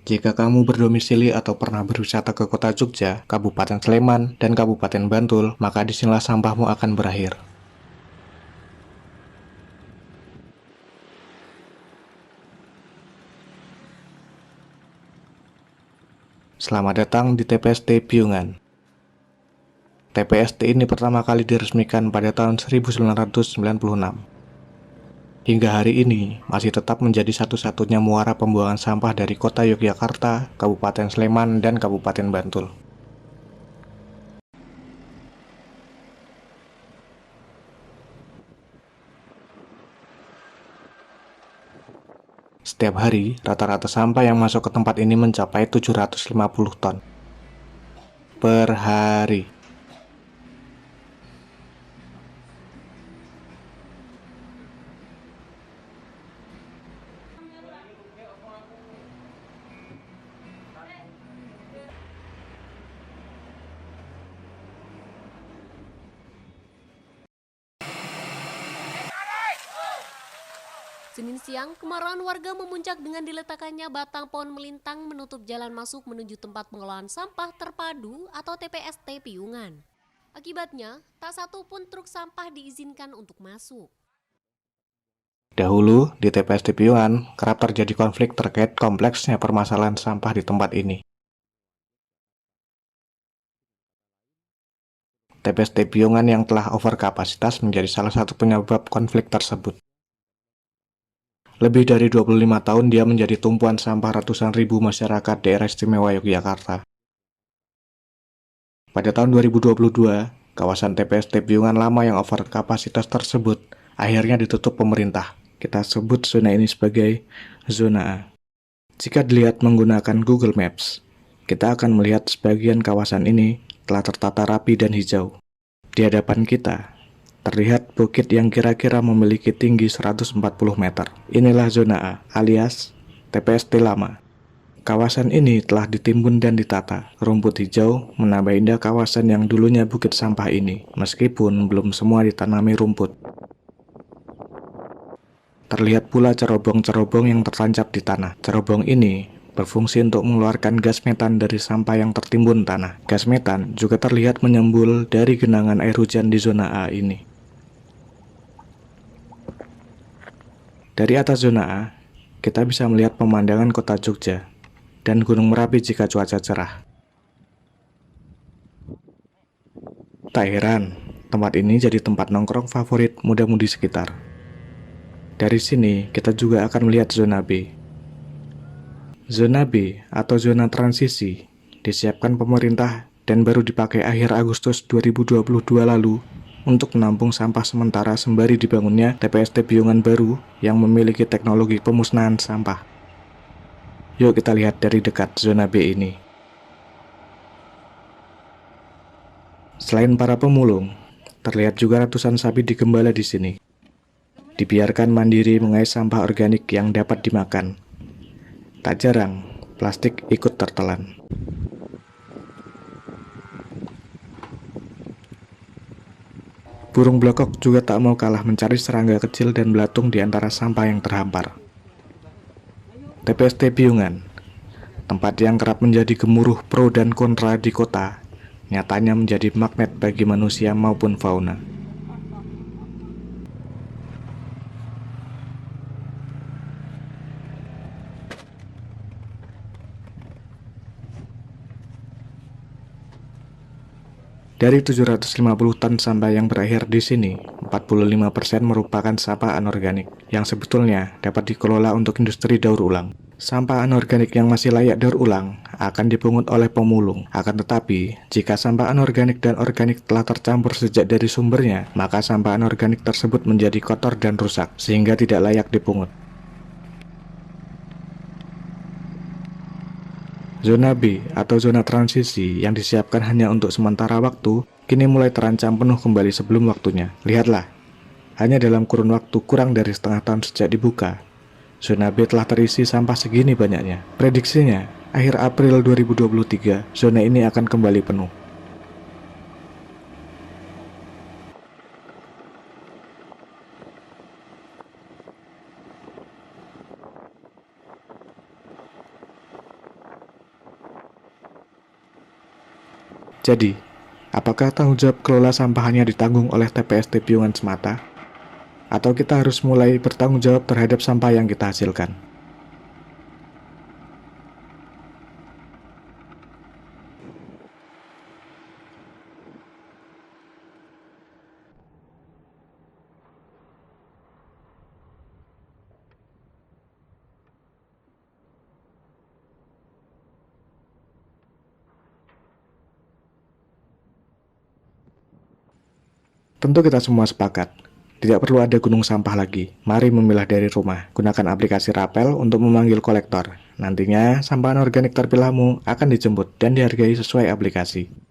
Jika kamu berdomisili atau pernah berwisata ke kota Jogja, Kabupaten Sleman, dan Kabupaten Bantul, maka disinilah sampahmu akan berakhir. Selamat datang di TPST Piungan. TPST ini pertama kali diresmikan pada tahun 1996. Hingga hari ini, masih tetap menjadi satu-satunya muara pembuangan sampah dari kota Yogyakarta, Kabupaten Sleman, dan Kabupaten Bantul. Setiap hari, rata-rata sampah yang masuk ke tempat ini mencapai 750 ton per hari. Senin siang, kemarahan warga memuncak dengan diletakkannya batang pohon melintang menutup jalan masuk menuju tempat pengolahan sampah terpadu atau TPST Piungan. Akibatnya, tak satu pun truk sampah diizinkan untuk masuk. Dahulu, di TPST Piungan, kerap terjadi konflik terkait kompleksnya permasalahan sampah di tempat ini. TPST Piungan yang telah over kapasitas menjadi salah satu penyebab konflik tersebut. Lebih dari 25 tahun dia menjadi tumpuan sampah ratusan ribu masyarakat daerah istimewa Yogyakarta. Pada tahun 2022, kawasan TPST Piungan lama yang over kapasitas tersebut akhirnya ditutup pemerintah. Kita sebut zona ini sebagai zona A. Jika dilihat menggunakan Google Maps, kita akan melihat sebagian kawasan ini telah tertata rapi dan hijau. Di hadapan kita, terlihat bukit yang kira-kira memiliki tinggi 140 meter. Inilah zona A, alias TPST lama. Kawasan ini telah ditimbun dan ditata. Rumput hijau menambah indah kawasan yang dulunya bukit sampah ini, meskipun belum semua ditanami rumput. Terlihat pula cerobong-cerobong yang tertancap di tanah. Cerobong ini berfungsi untuk mengeluarkan gas metan dari sampah yang tertimbun tanah. Gas metan juga terlihat menyembul dari genangan air hujan di zona A ini. Dari atas zona A, kita bisa melihat pemandangan kota Jogja dan Gunung Merapi jika cuaca cerah. Tak heran, tempat ini jadi tempat nongkrong favorit muda-mudi sekitar. Dari sini, kita juga akan melihat zona B. Zona B atau zona transisi disiapkan pemerintah dan baru dipakai akhir Agustus 2022 lalu untuk menampung sampah sementara sembari dibangunnya TPST Piungan baru yang memiliki teknologi pemusnahan sampah. Yuk kita lihat dari dekat zona B ini. Selain para pemulung, terlihat juga ratusan sapi digembala di sini. Dibiarkan mandiri mengais sampah organik yang dapat dimakan. Tak jarang, plastik ikut tertelan. Burung blokok juga tak mau kalah mencari serangga kecil dan belatung di antara sampah yang terhampar. TPST Piungan, tempat yang kerap menjadi gemuruh pro dan kontra di kota, nyatanya menjadi magnet bagi manusia maupun fauna. Dari 750 ton sampah yang berakhir di sini, 45% merupakan sampah anorganik yang sebetulnya dapat dikelola untuk industri daur ulang. Sampah anorganik yang masih layak daur ulang akan dipungut oleh pemulung. Akan tetapi, jika sampah anorganik dan organik telah tercampur sejak dari sumbernya, maka sampah anorganik tersebut menjadi kotor dan rusak, sehingga tidak layak dipungut. Zona B atau zona transisi yang disiapkan hanya untuk sementara waktu, kini mulai terancam penuh kembali sebelum waktunya. Lihatlah, hanya dalam kurun waktu kurang dari setengah tahun sejak dibuka, zona B telah terisi sampah segini banyaknya. Prediksinya, akhir April 2023, zona ini akan kembali penuh. Jadi, apakah tanggung jawab kelola sampah hanya ditanggung oleh TPST Piungan semata? Atau kita harus mulai bertanggung jawab terhadap sampah yang kita hasilkan? Tentu kita semua sepakat, tidak perlu ada gunung sampah lagi. Mari memilah dari rumah. Gunakan aplikasi Rapel untuk memanggil kolektor. Nantinya, sampah organik terpilahmu akan dijemput dan dihargai sesuai aplikasi.